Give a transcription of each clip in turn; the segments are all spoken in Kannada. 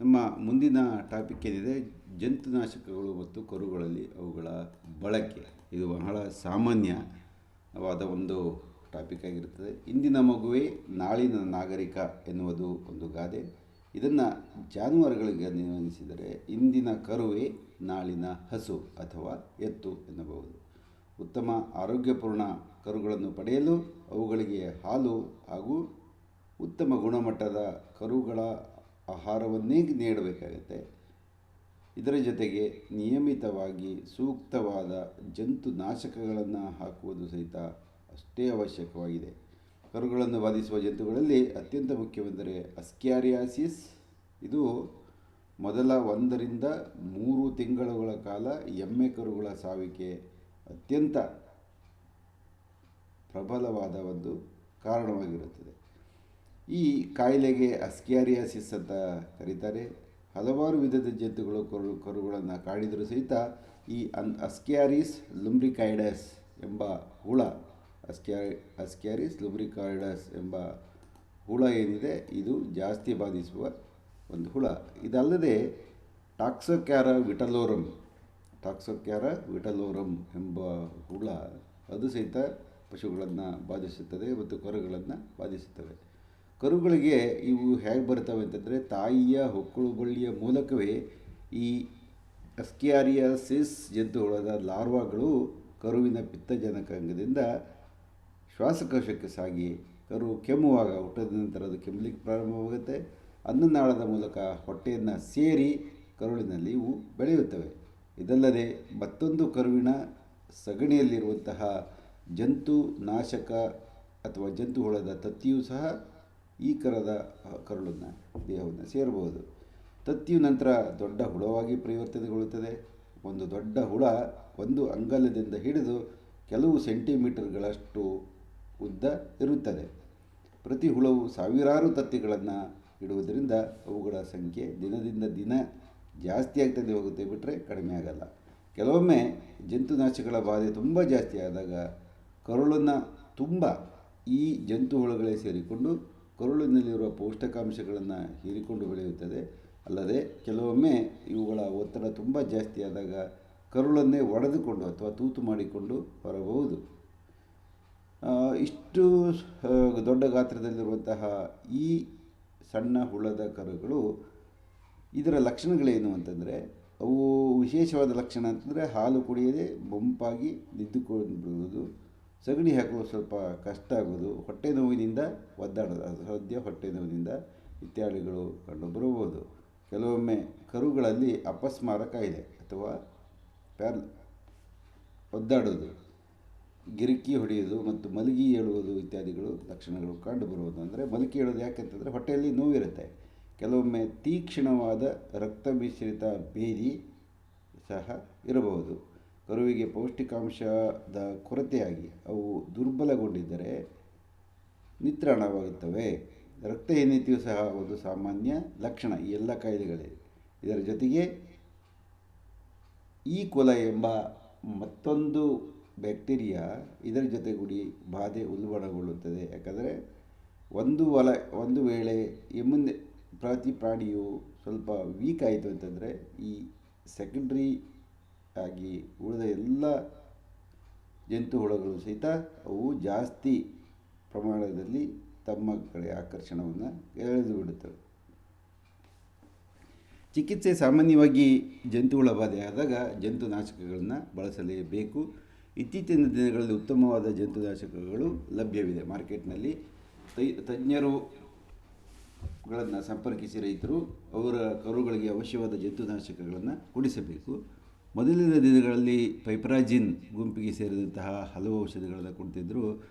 ನಮ್ಮ ಮುಂದಿನ ಟಾಪಿಕ್ ಏನಿದೆ, ಜಂತುನಾಶಕಗಳು ಮತ್ತು ಕರುಗಳಲ್ಲಿ ಅವುಗಳ ಬಳಕೆ. ಇದು ಬಹಳ ಸಾಮಾನ್ಯವಾದ ಒಂದು ಟಾಪಿಕ್ ಆಗಿರುತ್ತದೆ. ಇಂದಿನ ಮಗುವೇ ನಾಳಿನ ನಾಗರಿಕ ಎನ್ನುವುದು ಒಂದು ಗಾದೆ. ಇದನ್ನು ಜಾನುವಾರುಗಳಿಗೆ ಅನ್ವಯಿಸಿದರೆ ಇಂದಿನ ಕರುವೇ ನಾಳಿನ ಹಸು ಅಥವಾ ಎತ್ತು ಎನ್ನಬಹುದು. ಉತ್ತಮ ಆರೋಗ್ಯಪೂರ್ಣ ಕರುಗಳನ್ನು ಪಡೆಯಲು ಅವುಗಳಿಗೆ ಹಾಲು ಹಾಗೂ ಉತ್ತಮ ಗುಣಮಟ್ಟದ ಕರುಗಳ ಆಹಾರವನ್ನೇ ನೀಡಬೇಕಾಗುತ್ತೆ. ಇದರ ಜೊತೆಗೆ ನಿಯಮಿತವಾಗಿ ಸೂಕ್ತವಾದ ಜಂತುನಾಶಕಗಳನ್ನು ಹಾಕುವುದು ಸಹಿತ ಅಷ್ಟೇ ಅವಶ್ಯಕವಾಗಿದೆ. ಕರುಗಳನ್ನು ಬಾಧಿಸುವ ಜಂತುಗಳಲ್ಲಿ ಅತ್ಯಂತ ಮುಖ್ಯವೆಂದರೆ ಅಸ್ಕ್ಯಾರಿಯಾಸಿಸ್. ಇದು ಮೊದಲ 1 ರಿಂದ 3 ತಿಂಗಳುಗಳ ಕಾಲ ಎಮ್ಮೆ ಕರುಗಳ ಸಾವಿಗೆ ಅತ್ಯಂತ ಪ್ರಬಲವಾದ ಒಂದು ಕಾರಣವಾಗಿರುತ್ತದೆ. ಈ ಕಾಯಿಲೆಗೆ ಅಸ್ಕ್ಯಾರಿಯಾಸಿಸ್ ಅಂತ ಕರೀತಾರೆ. ಹಲವಾರು ವಿಧದ ಜಂತುಗಳು ಕರುಗಳನ್ನು ಕಾಡಿದರೂ ಸಹಿತ ಈ ಅಸ್ಕ್ಯಾರಿಸ್ ಲುಂಬ್ರಿಕಾಯ್ಡಸ್ ಎಂಬ ಹುಳ ಅಸ್ಕ್ಯಾರಿಸ್ ಲುಂಬ್ರಿಕಾಯ್ಡಸ್ ಎಂಬ ಹುಳ ಏನಿದೆ, ಇದು ಜಾಸ್ತಿ ಬಾಧಿಸುವ ಒಂದು ಹುಳ. ಇದಲ್ಲದೆ ಟಾಕ್ಸೋಕ್ಯಾರ ವಿಟಲೋರಮ್ ಎಂಬ ಹುಳ, ಅದು ಸಹಿತ ಪಶುಗಳನ್ನು ಬಾಧಿಸುತ್ತದೆ ಮತ್ತು ಕರುಗಳನ್ನು ಬಾಧಿಸುತ್ತವೆ. ಕರುಗಳಿಗೆ ಇವು ಹೇಗೆ ಬರ್ತವೆ ಅಂತಂದರೆ, ತಾಯಿಯ ಹೊಕ್ಕಳು ಬಳ್ಳಿಯ ಮೂಲಕವೇ ಈ ಅಸ್ಕ್ಯಾರಿಯಾಸಿಸ್ ಜಂತುಹುಳದ ಲಾರ್ವಾಗಳು ಕರುವಿನ ಪಿತ್ತಜನಕಾಂಗದಿಂದ ಶ್ವಾಸಕೋಶಕ್ಕೆ ಸಾಗಿ ಕರು ಕೆಮ್ಮುವಾಗ ಹುಟ್ಟಿದ ನಂತರ ಅದು ಕೆಮ್ಮಲಿಕ್ಕೆ ಪ್ರಾರಂಭವಾಗುತ್ತೆ. ಅನ್ನನಾಳದ ಮೂಲಕ ಹೊಟ್ಟೆಯನ್ನು ಸೇರಿ ಕರುಳಿನಲ್ಲಿ ಇವು ಬೆಳೆಯುತ್ತವೆ. ಇದಲ್ಲದೆ ಮತ್ತೊಂದು ಕರುವಿನ ಸಗಣಿಯಲ್ಲಿರುವಂತಹ ಜಂತುನಾಶಕ ಅಥವಾ ಜಂತುಹುಳದ ತತ್ತಿಯೂ ಸಹ ಈ ಕರುಳನ್ನು ದೇಹವನ್ನು ಸೇರಬಹುದು. ತತ್ತಿಯು ನಂತರ ದೊಡ್ಡ ಹುಳವಾಗಿ ಪರಿವರ್ತನೆಗೊಳ್ಳುತ್ತದೆ. ಒಂದು ದೊಡ್ಡ ಹುಳ ಒಂದು ಅಂಗಲದಿಂದ ಹಿಡಿದು ಕೆಲವು ಸೆಂಟಿಮೀಟರ್ಗಳಷ್ಟು ಉದ್ದ ಇರುತ್ತದೆ. ಪ್ರತಿ ಹುಳವು ಸಾವಿರಾರು ತತ್ತಿಗಳನ್ನು ಇಡುವುದರಿಂದ ಅವುಗಳ ಸಂಖ್ಯೆ ದಿನದಿಂದ ದಿನ ಜಾಸ್ತಿ ಆಗ್ತದೆ ಹೋಗುತ್ತೆ, ಬಿಟ್ಟರೆ ಕಡಿಮೆ ಆಗಲ್ಲ. ಕೆಲವೊಮ್ಮೆ ಜಂತುನಾಶಕಗಳ ಬಾಧೆ ತುಂಬ ಜಾಸ್ತಿ ಆದಾಗ ಕರುಳನ್ನು ತುಂಬ ಈ ಜಂತು ಹುಳುಗಳೇ ಸೇರಿಕೊಂಡು ಕರುಳಿನಲ್ಲಿರುವ ಪೌಷ್ಟಿಕಾಂಶಗಳನ್ನು ಹೀರಿಕೊಂಡು ಬೆಳೆಯುತ್ತದೆ. ಅಲ್ಲದೆ ಕೆಲವೊಮ್ಮೆ ಇವುಗಳ ಒತ್ತಡ ತುಂಬ ಜಾಸ್ತಿ ಆದಾಗ ಕರುಳನ್ನೇ ಒಡೆದುಕೊಂಡು ಅಥವಾ ತೂತು ಮಾಡಿಕೊಂಡು ಹೊರಬಹುದು. ಇಷ್ಟು ದೊಡ್ಡ ಗಾತ್ರದಲ್ಲಿರುವಂತಹ ಈ ಸಣ್ಣ ಹುಳದ ಕರುಗಳು, ಇದರ ಲಕ್ಷಣಗಳೇನು ಅಂತಂದರೆ, ಅವು ವಿಶೇಷವಾದ ಲಕ್ಷಣ ಅಂತಂದರೆ ಹಾಲು ಕುಡಿಯದೆ ಬೊಂಪಾಗಿ ನಿದ್ದುಕೊಂಡು ಬಿಡುವುದು, ಸಗಣಿ ಹಾಕಲು ಸ್ವಲ್ಪ ಕಷ್ಟ ಆಗೋದು, ಹೊಟ್ಟೆ ನೋವಿನಿಂದ ಒದ್ದಾಡೋದು, ಅಸಾಧ್ಯ ಹೊಟ್ಟೆ ನೋವಿನಿಂದ ಇತ್ಯಾದಿಗಳು ಕಂಡುಬರಬಹುದು. ಕೆಲವೊಮ್ಮೆ ಕರುಗಳಲ್ಲಿ ಅಪಸ್ಮಾರ ಕಾಯಿಲೆ ಅಥವಾ ಒದ್ದಾಡೋದು, ಗಿರಿಕಿ ಹೊಡೆಯೋದು ಮತ್ತು ಮಲಗಿ ಏಳುವುದು ಇತ್ಯಾದಿಗಳು ಲಕ್ಷಣಗಳು ಕಂಡುಬರುವುದು. ಅಂದರೆ ಮಲಗಿ ಏಳೋದು ಯಾಕೆಂತಂದರೆ ಹೊಟ್ಟೆಯಲ್ಲಿ ನೋವಿರುತ್ತೆ. ಕೆಲವೊಮ್ಮೆ ತೀಕ್ಷ್ಣವಾದ ರಕ್ತ ಮಿಶ್ರಿತ ಬೇದಿ ಸಹ ಇರಬಹುದು. ಕರುವಿಗೆ ಪೌಷ್ಟಿಕಾಂಶದ ಕೊರತೆಯಾಗಿ ಅವು ದುರ್ಬಲಗೊಂಡಿದ್ದರೆ ನಿತ್ರಾಣವಾಗುತ್ತವೆ. ರಕ್ತಹೀನತೆಯು ಸಹ ಒಂದು ಸಾಮಾನ್ಯ ಲಕ್ಷಣ ಈ ಎಲ್ಲ ಕಾಯಿಲೆಗಳೇ. ಇದರ ಜೊತೆಗೆ ಈ ಕೊಲ ಎಂಬ ಮತ್ತೊಂದು ಬ್ಯಾಕ್ಟೀರಿಯಾ ಇದರ ಜೊತೆಗೂಡಿ ಬಾಧೆ ಉಲ್ಬಣಗೊಳ್ಳುತ್ತದೆ. ಯಾಕಂದರೆ ಒಂದು ವೇಳೆ ಮುಂದೆ ಪ್ರತಿ ಪ್ರಾಣಿಯು ಸ್ವಲ್ಪ ವೀಕ್ ಆಯಿತು ಅಂತಂದರೆ ಈ ಸೆಕೆಂಡ್ರಿ ಆಗಿ ಉಳಿದ ಎಲ್ಲ ಜಂತು ಹುಳುಗಳು ಸಹಿತ ಅವು ಜಾಸ್ತಿ ಪ್ರಮಾಣದಲ್ಲಿ ತಮ್ಮ ಕಡೆ ಆಕರ್ಷಣವನ್ನು ಎಳೆದು ಬಿಡುತ್ತವೆ. ಚಿಕಿತ್ಸೆ ಸಾಮಾನ್ಯವಾಗಿ ಜಂತುಹುಳ ಬಾಧೆ ಆದಾಗ ಜಂತುನಾಶಕಗಳನ್ನು ಬಳಸಲೇಬೇಕು. ಇತ್ತೀಚಿನ ದಿನಗಳಲ್ಲಿ ಉತ್ತಮವಾದ ಜಂತುನಾಶಕಗಳು ಲಭ್ಯವಿದೆ ಮಾರ್ಕೆಟ್ನಲ್ಲಿ. ತಜ್ಞರುಗಳನ್ನು ಸಂಪರ್ಕಿಸಿ ರೈತರು ಅವರ ಕರುಗಳಿಗೆ ಅವಶ್ಯವಾದ ಜಂತುನಾಶಕಗಳನ್ನು ಕೊಡಿಸಬೇಕು. ಮೊದಲಿನ ದಿನಗಳಲ್ಲಿ ಪೈಪರಾಜಿನ್ ಗುಂಪಿಗೆ ಸೇರಿದಂತಹ ಹಲವು ಔಷಧಿಗಳನ್ನು ಕೊಡ್ತಿದ್ದರು.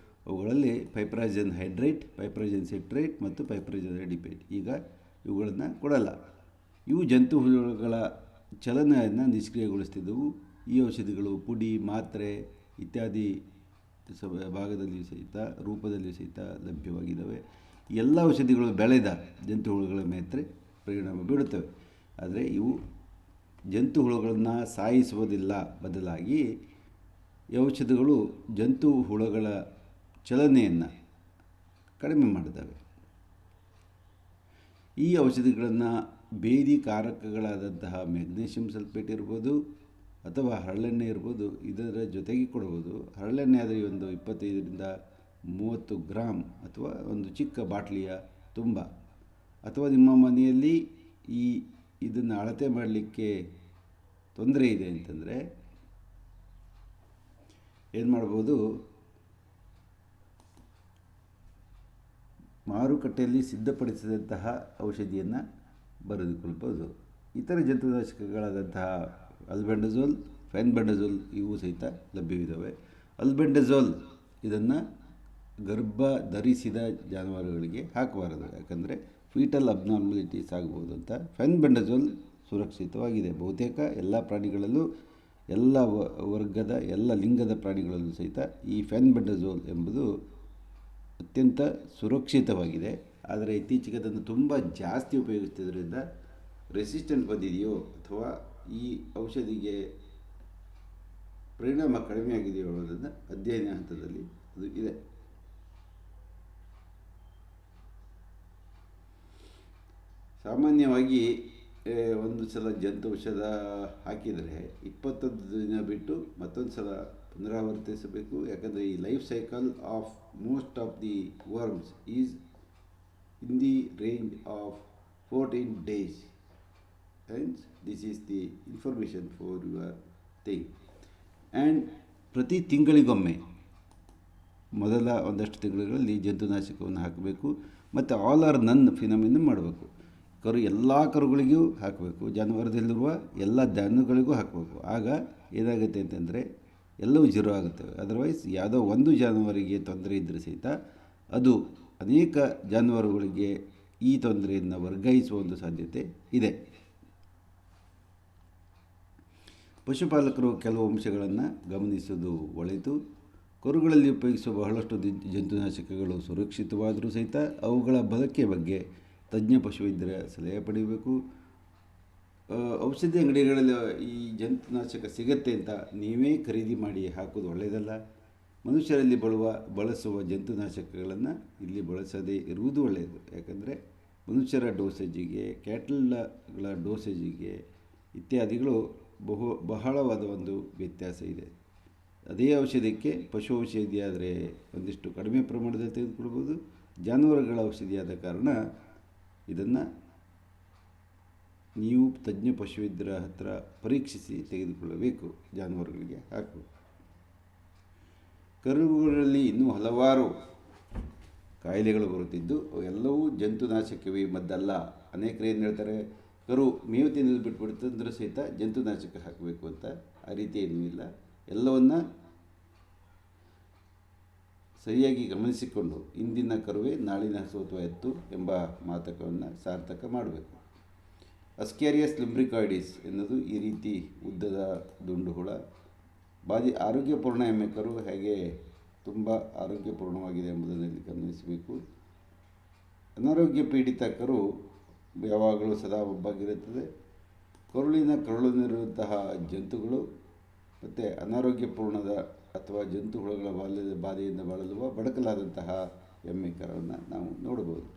ಅವುಗಳಲ್ಲಿ ಪೈಪರಾಜಿನ್ ಹೈಡ್ರೇಟ್, ಪೈಪರಾಜಿನ್ ಸಿಟ್ರೇಟ್ ಮತ್ತು ಪೈಪರಾಜಿನ್ ಎಡಿಪೇಟ್. ಈಗ ಇವುಗಳನ್ನು ಕೊಡಲ್ಲ. ಇವು ಜಂತು ಹುಳುಗಳ ಚಲನೆಯನ್ನು ನಿಷ್ಕ್ರಿಯಗೊಳಿಸ್ತಿದ್ದವು. ಈ ಔಷಧಿಗಳು ಪುಡಿ, ಮಾತ್ರೆ ಇತ್ಯಾದಿ ಭಾಗದಲ್ಲಿಯೂ ಸಹಿತ ರೂಪದಲ್ಲಿಯೂ ಸಹಿತ ಲಭ್ಯವಾಗಿದ್ದಾವೆ. ಎಲ್ಲ ಔಷಧಿಗಳು ಬೆಳೆದ ಜಂತು ಹುಳುಗಳ ಮೇಲೆ ಪರಿಣಾಮ ಬೀಳುತ್ತವೆ. ಆದರೆ ಇವು ಜಂತು ಹುಳುಗಳನ್ನು ಸಾಯಿಸುವುದಿಲ್ಲ, ಬದಲಾಗಿ ಈ ಔಷಧಿಗಳು ಜಂತು ಹುಳುಗಳ ಚಲನೆಯನ್ನು ಕಡಿಮೆ ಮಾಡಿದ್ದಾವೆ. ಈ ಔಷಧಿಗಳನ್ನು ಭೇದಿಕಾರಕಗಳಾದಂತಹ ಮೆಗ್ನೀಷಿಯಂ ಸಲ್ಫೇಟ್ ಇರ್ಬೋದು ಅಥವಾ ಹರಳೆಣ್ಣೆ ಇರ್ಬೋದು, ಇದರ ಜೊತೆಗೆ ಕೊಡ್ಬೋದು. ಹರಳೆಣ್ಣೆ ಆದರೆ ಒಂದು 25ರಿಂದ 30 ಗ್ರಾಮ್ ಅಥವಾ ಒಂದು ಚಿಕ್ಕ ಬಾಟ್ಲಿಯ ತುಂಬ, ಅಥವಾ ನಿಮ್ಮ ಮನೆಯಲ್ಲಿ ಇದನ್ನು ಅಳತೆ ಮಾಡಲಿಕ್ಕೆ ತೊಂದರೆ ಇದೆ ಅಂತಂದರೆ ಏನು ಮಾಡ್ಬೋದು, ಮಾರುಕಟ್ಟೆಯಲ್ಲಿ ಸಿದ್ಧಪಡಿಸಿದಂತಹ ಔಷಧಿಯನ್ನು ಬರೆದುಕೊಳ್ಬೋದು. ಇತರ ಜಂತುನಾಶಕಗಳಾದಂತಹ ಅಲ್ಬೆಂಡಜೋಲ್, ಫೆನ್ಬೆಂಡಜೋಲ್ ಇವು ಸಹಿತ ಲಭ್ಯವಿದ್ದಾವೆ. ಅಲ್ಬೆಂಡಜೋಲ್ ಇದನ್ನು ಗರ್ಭ ಧರಿಸಿದ ಜಾನುವಾರುಗಳಿಗೆ ಹಾಕಬಾರದು, ಯಾಕಂದರೆ ಫೀಟಲ್ ಅಬ್ನಾರ್ಮಲಿಟೀಸ್ ಆಗ್ಬೋದು ಅಂತ. ಫೆನ್ಬೆಂಡಜೋಲ್ ಸುರಕ್ಷಿತವಾಗಿದೆ. ಬಹುತೇಕ ಎಲ್ಲ ಪ್ರಾಣಿಗಳಲ್ಲೂ, ಎಲ್ಲ ವರ್ಗದ, ಎಲ್ಲ ಲಿಂಗದ ಪ್ರಾಣಿಗಳಲ್ಲೂ ಸಹಿತ ಈ ಫೆನ್ಬೆಂಡಜೋಲ್ ಎಂಬುದು ಅತ್ಯಂತ ಸುರಕ್ಷಿತವಾಗಿದೆ. ಆದರೆ ಇತ್ತೀಚೆಗೆ ಅದನ್ನು ತುಂಬ ಜಾಸ್ತಿ ಉಪಯೋಗಿಸ್ತಿದ್ದರಿಂದ ರೆಸಿಸ್ಟೆಂಟ್ ಬಂದಿದೆಯೋ ಅಥವಾ ಈ ಔಷಧಿಗೆ ಪರಿಣಾಮ ಕಡಿಮೆ ಆಗಿದೆಯೋ ಅನ್ನೋದನ್ನು ಅಧ್ಯಯನ ಹಂತದಲ್ಲಿ ಅದು ಇದೆ. ಸಾಮಾನ್ಯವಾಗಿ ಒಂದು ಸಲ ಜಂತು ಔಷಧ ಹಾಕಿದರೆ 21 ದಿನ ಬಿಟ್ಟು ಮತ್ತೊಂದು ಸಲ ಪುನರಾವರ್ತಿಸಬೇಕು. ಯಾಕಂದರೆ ಈ life cycle of most of the worms is in the range of 14 days. Hence, this is the information for your thing. And ಪ್ರತಿ ತಿಂಗಳಿಗೊಮ್ಮೆ ಮೊದಲ ಒಂದಷ್ಟು ತಿಂಗಳುಗಳಲ್ಲಿ ಜಂತುನಾಶಕವನ್ನು ಹಾಕಬೇಕು. ಮತ್ತು ಆಲ್ ಆರ್ ನನ್ ಫಿನಮಿನ್ ಮಾಡಬೇಕು. ಎಲ್ಲ ಕರುಗಳಿಗೂ ಹಾಕಬೇಕು, ಜಾನುವಾರದಲ್ಲಿರುವ ಎಲ್ಲ ದನಗಳಿಗೂ ಹಾಕಬೇಕು. ಆಗ ಏನಾಗುತ್ತೆ ಅಂತಂದರೆ ಎಲ್ಲವೂ ಜೀರೋ ಆಗುತ್ತವೆ. ಅದರ್ವೈಸ್ ಯಾವುದೋ ಒಂದು ಜಾನುವಾರಿಗೆ ತೊಂದರೆ ಇದ್ದರೆ ಸಹಿತ ಅದು ಅನೇಕ ಜಾನುವಾರುಗಳಿಗೆ ಈ ತೊಂದರೆಯನ್ನು ವರ್ಗಾಯಿಸುವ ಒಂದು ಸಾಧ್ಯತೆ ಇದೆ. ಪಶುಪಾಲಕರು ಕೆಲವು ಅಂಶಗಳನ್ನು ಗಮನಿಸುವುದು ಒಳಿತು. ಕರುಗಳಲ್ಲಿ ಉಪಯೋಗಿಸುವ ಬಹಳಷ್ಟು ಜಂತುನಾಶಕಗಳು ಸುರಕ್ಷಿತವಾದರೂ ಸಹಿತ ಅವುಗಳ ಬಳಕೆ ಬಗ್ಗೆ ತಜ್ಞ ಪಶುವೈದ್ಯರ ಸಲಹೆ ಪಡೆಯಬೇಕು. ಔಷಧಿ ಅಂಗಡಿಗಳಲ್ಲಿ ಈ ಜಂತುನಾಶಕ ಸಿಗತ್ತೆ ಅಂತ ನೀವೇ ಖರೀದಿ ಮಾಡಿ ಹಾಕೋದು ಒಳ್ಳೆಯದಲ್ಲ. ಮನುಷ್ಯರಲ್ಲಿ ಬಳಸುವ ಜಂತುನಾಶಕಗಳನ್ನು ಇಲ್ಲಿ ಬಳಸದೇ ಇರುವುದು ಒಳ್ಳೆಯದು. ಯಾಕಂದರೆ ಮನುಷ್ಯರ ಡೋಸೇಜಿಗೆ, ಕ್ಯಾಟಲ್ಗಳ ಡೋಸೇಜಿಗೆ ಇತ್ಯಾದಿಗಳು ಬಹಳವಾದ ಒಂದು ವ್ಯತ್ಯಾಸ ಇದೆ. ಅದೇ ಔಷಧಕ್ಕೆ ಪಶು ಔಷಧಿ ಆದರೆ ಒಂದಿಷ್ಟು ಕಡಿಮೆ ಪ್ರಮಾಣದಲ್ಲಿ ತೆಗೆದುಕೊಳ್ಬೋದು. ಜಾನುವಾರುಗಳ ಔಷಧಿಯಾದ ಕಾರಣ ಇದನ್ನು ನೀವು ತಜ್ಞ ಪಶುವೈದ್ಯರ ಹತ್ತಿರ ಪರೀಕ್ಷಿಸಿ ತೆಗೆದುಕೊಳ್ಳಬೇಕು, ಜಾನುವಾರುಗಳಿಗೆ ಹಾಕಬೇಕು. ಕರುಗಳಲ್ಲಿ ಇನ್ನೂ ಹಲವಾರು ಕಾಯಿಲೆಗಳು ಬರುತ್ತಿದ್ದು ಅವೆಲ್ಲವೂ ಜಂತುನಾಶಕವೇ ಮದ್ದಲ್ಲ. ಅನೇಕರು ಏನು ಹೇಳ್ತಾರೆ, ಕರು ಮೇವು ತಿನ್ನೋದು ಬಿಟ್ಬಿಡ್ತಂದ್ರೆ ಸಹಿತ ಜಂತುನಾಶಕ ಹಾಕಬೇಕು ಅಂತ. ಆ ರೀತಿ ಏನೂ ಇಲ್ಲ. ಎಲ್ಲವನ್ನು ಸರಿಯಾಗಿ ಗಮನಿಸಿಕೊಂಡು ಇಂದಿನ ಕರುವೇ ನಾಳಿನ ಹಸು ಅಥವಾ ಎತ್ತು ಎಂಬ ಮಾತಕವನ್ನು ಸಾರ್ಥಕ ಮಾಡಬೇಕು. ಅಸ್ಕ್ಯಾರಿಯಸ್ ಲುಂಬ್ರಿಕಾಯ್ಡಿಸ್ ಎನ್ನುವುದು ಈ ರೀತಿ ಉದ್ದದ ದುಂಡು ಹುಳ. ಆರೋಗ್ಯಪೂರ್ಣ ಎಮ್ಮೆ ಕರು ಹೇಗೆ ತುಂಬ ಆರೋಗ್ಯಪೂರ್ಣವಾಗಿದೆ ಎಂಬುದನ್ನು ಇಲ್ಲಿ ಗಮನಿಸಬೇಕು. ಅನಾರೋಗ್ಯ ಪೀಡಿತ ಕರು ಯಾವಾಗಲೂ ಸದಾ ಒಬ್ಬಾಗಿರುತ್ತದೆ. ಕರುಳಿನಲ್ಲಿರುವಂತಹ ಜಂತುಗಳು ಮತ್ತು ಅನಾರೋಗ್ಯಪೂರ್ಣದ ಅಥವಾ ಜಂತು ಹುಳುಗಳ ಬಾಧೆಯಿಂದ ಬಳಲುವ ಬಡಕಲಾದಂತಹ ಎಮ್ಮೆ ಕರವನ್ನು ನಾವು ನೋಡಬಹುದು.